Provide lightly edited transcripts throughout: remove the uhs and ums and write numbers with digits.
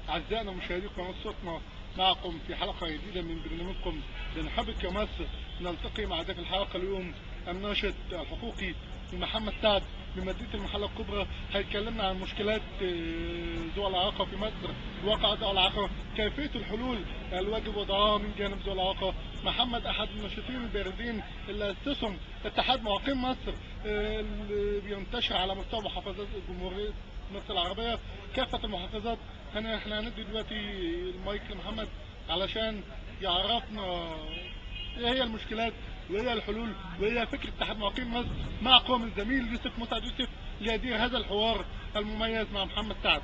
أعزائنا مشاهدي قناة صوتنا، معكم في حلقة جديدة من برنامجكم بنحبك يا مصر. نلتقي مع ضيف الحلقة اليوم الناشط الحقوقي محمد سعد من مدينة المحلة الكبرى. هيتكلمنا عن مشكلات ذوي الإعاقة في مصر، واقع ذوي الإعاقة، كيفية الحلول الواجب وضعها من جانب ذوي الإعاقة. محمد أحد الناشطين البارزين اللي أسسهم اتحاد معاقين مصر اللي بينتشر على مستوى محافظات جمهورية مصر العربية، كافة المحافظات. احنا هندي دلوقتي المايك لمحمد علشان يعرفنا ايه هي المشكلات وايه هي الحلول وايه هي فكرة اتحاد معاقين مصر. معكم الزميل يوسف مسعد يوسف ليدير هذا الحوار المميز مع محمد سعد.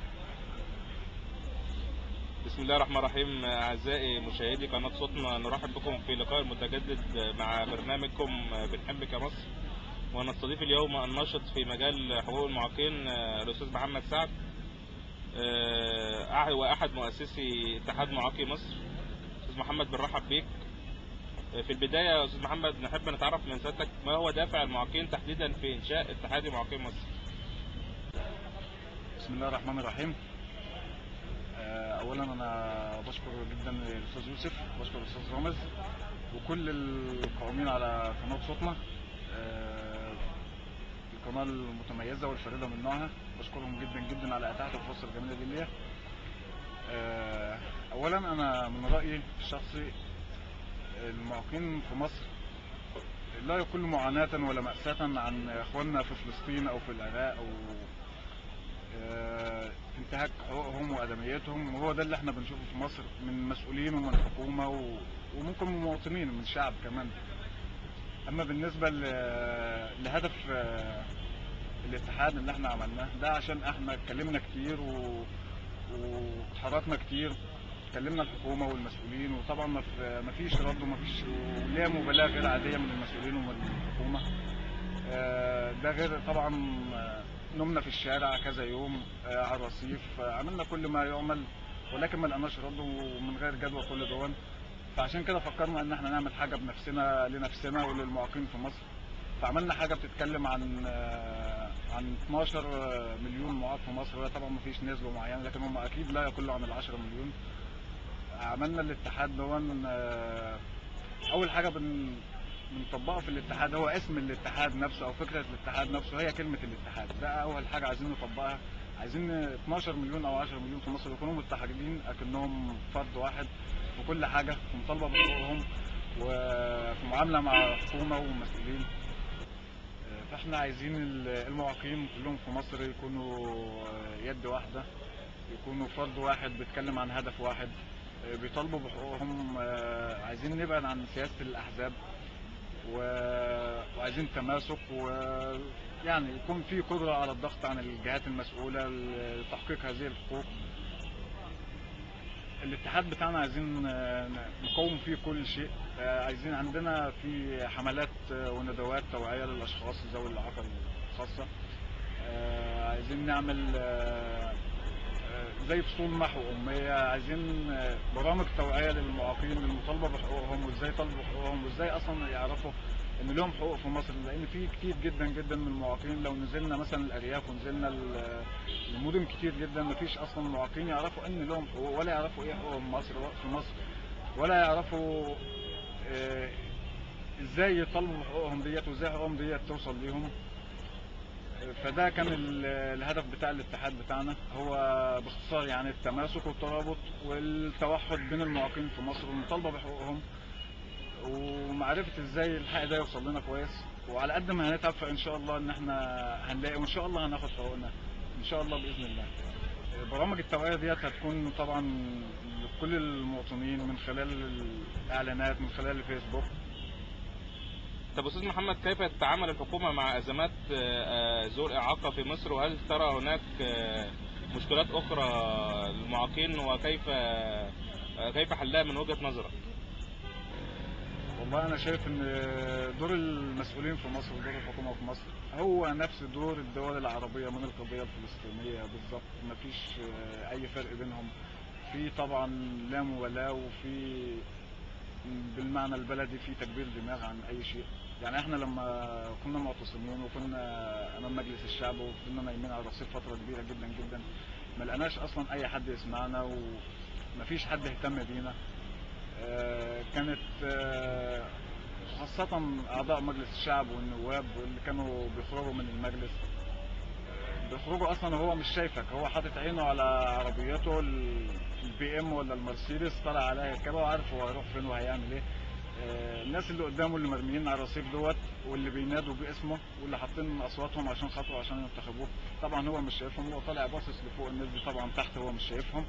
بسم الله الرحمن الرحيم. اعزائي مشاهدي قناة صوتنا، نرحب بكم في لقاء متجدد مع برنامجكم بنحبك يا مصر، ونستضيف اليوم الناشط في مجال حقوق المعاقين الاستاذ محمد سعد، واحد مؤسسي اتحاد معاقي مصر. استاذ محمد بنرحب بيك. في البداية يا استاذ محمد نحب نتعرف من سيادتك ما هو دافع المعاقين تحديدا في انشاء اتحاد معاقي مصر. بسم الله الرحمن الرحيم. اولا انا بشكر جدا الاستاذ يوسف، بشكر الاستاذ رامز وكل القائمين على قناة صوتنا، القناة المتميزة والفريدة من نوعها. بشكرهم جدا جدا على اتاحة الفرصة الجميلة دي ليا. اولا انا من رأيي الشخصي المعاقين في مصر لا يقل معاناة ولا مأساة عن اخواننا في فلسطين او في العراق او انتهاك حقوقهم وادميتهم، وهو ده اللي احنا بنشوفه في مصر من مسؤولين ومن حكومة وممكن من مواطنين ومن شعب كمان. اما بالنسبة لهدف الاتحاد اللي احنا عملناه ده، عشان احنا اتكلمنا كتير واتحركنا كتير، اتكلمنا الحكومة والمسؤولين، وطبعا ما فيش رد وما فيش وليه مبالاة غير عادية من المسؤولين ومن الحكومة. ده غير طبعا نمنا في الشارع كذا يوم على الرصيف، عملنا كل ما يعمل ولكن ما لقناش رد ومن غير جدوى كل دول. فعشان كده فكرنا ان احنا نعمل حاجة بنفسنا لنفسنا وللمعاقين في مصر. فعملنا حاجة بتتكلم عن 12 مليون معاق في مصر، وهي طبعا ما فيش نسبة معينة لكن هم اكيد لا يقلوا عن 10 مليون. عملنا الاتحاد دون. اول حاجة بنطبقها في الاتحاد هو اسم الاتحاد نفسه او فكرة الاتحاد نفسه، هي كلمة الاتحاد. ده اول حاجة عايزين نطبقها. عايزين 12 مليون او 10 مليون في مصر يكونوا متحدين اكنهم فرد واحد في كل حاجة، في مطالبة بحقوقهم وفي معاملة مع حكومة ومسؤولين. فاحنا عايزين المعاقين كلهم في مصر يكونوا يد واحدة، يكونوا فرد واحد بيتكلم عن هدف واحد، بيطالبوا بحقوقهم. عايزين نبعد عن سياسة الأحزاب وعايزين تماسك، ويعني يكون في قدرة على الضغط عن الجهات المسؤولة لتحقيق هذه الحقوق. الاتحاد بتاعنا عايزين نقوم فيه كل شيء. عايزين عندنا في حملات وندوات توعية للأشخاص ذوي الإعاقة الخاصة. عايزين نعمل زي فصول محو أمية. عايزين برامج توعية للمعاقين للمطالبة بحقوقهم، وازاي يطالبوا حقوقهم، وازاي اصلا يعرفوا ان لهم حقوق في مصر. لان في كتير جدا جدا من المعاقين لو نزلنا مثلا الارياف ونزلنا المدن كتير جدا مفيش اصلا معاقين يعرفوا ان لهم حقوق، ولا يعرفوا ايه حقوقهم في مصر، ولا يعرفوا ازاي يطالبوا بحقوقهم ديت وازاي حقوقهم ديت توصل ليهم. فده كان الهدف بتاع الاتحاد بتاعنا، هو باختصار يعني التماسك والترابط والتوحد بين المعاقين في مصر والمطالبة بحقوقهم، ومعرفة ازاي الحق ده يوصل لنا كويس. وعلى قد ما هنتعب فان شاء الله ان احنا هنلاقي، وان شاء الله هناخد حقوقنا ان شاء الله باذن الله. برامج التوعية ديت هتكون طبعا لكل المواطنين من خلال الاعلانات، من خلال الفيسبوك. طب استاذ محمد، كيف تتعامل الحكومة مع ازمات ذوي الإعاقة في مصر؟ وهل ترى هناك مشكلات اخرى للمعاقين، وكيف حلها من وجهة نظرك؟ والله انا شايف ان دور المسؤولين في مصر ودور الحكومه في مصر هو نفس دور الدول العربيه من القضيه الفلسطينيه بالظبط، مفيش اي فرق بينهم. في طبعا لا مبالاه، وفي بالمعنى البلدي في تكبير دماغ عن اي شيء. يعني احنا لما كنا معتصمين وكنا امام مجلس الشعب وفضلنا نايمين على الرصيف فتره كبيره جدا جدا، ما لقناش اصلا اي حد يسمعنا ومفيش حد اهتم بينا. كانت خاصة أعضاء مجلس الشعب والنواب واللي كانوا بيخرجوا من المجلس بيخرجوا أصلا وهو مش شايفك، هو حاطط عينه على عربيته البي ام ولا المرسيدس، طالع عليها يركبها وعارف هو هيروح فين وهيعمل ايه. الناس اللي قدامه اللي مرميين على الرصيف دوت واللي بينادوا باسمه واللي حاطين اصواتهم عشان خاطره عشان ينتخبوه، طبعا هو مش شايفهم، هو طالع باصص لفوق، الناس دي طبعا تحت هو مش شايفهم.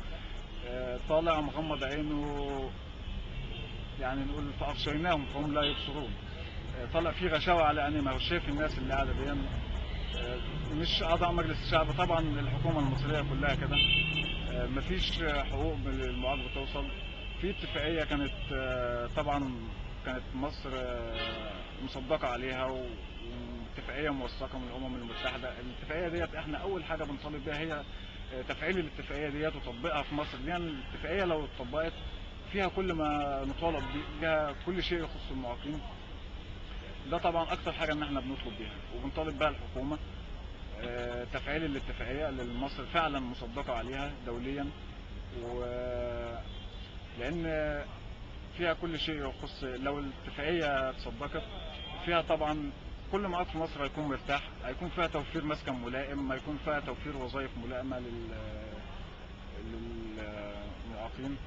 طالع مغمض عينه، يعني نقول فأغشيناهم فهم لا يبصرون. طلع في غشاوة على عينيه، ما هو شايف الناس اللي قاعدة دي. مش أعضاء مجلس الشعب، طبعا الحكومة المصرية كلها كده. مفيش حقوق بالمعاق بتوصل. في اتفاقية كانت طبعا كانت مصر مصدقة عليها، واتفاقية موثقة من الأمم المتحدة. الاتفاقية ديت احنا أول حاجة بنطالب بها هي تفعيل الاتفاقية ديت وتطبيقها في مصر، لأن الاتفاقية لو اتطبقت فيها كل ما نطالب بها، كل شيء يخص المعاقين. ده طبعا اكتر حاجه ان احنا بنطلب بيها وبنطالب بها الحكومه، تفعيل الاتفاقيه اللي مصر فعلا مصدقه عليها دوليا، لان فيها كل شيء يخص. لو الاتفاقيه اتصدقت فيها طبعا كل معاق في مصر هيكون مرتاح، هيكون فيها توفير مسكن ملائم، هيكون فيها توفير وظائف ملائمه للمعاقين.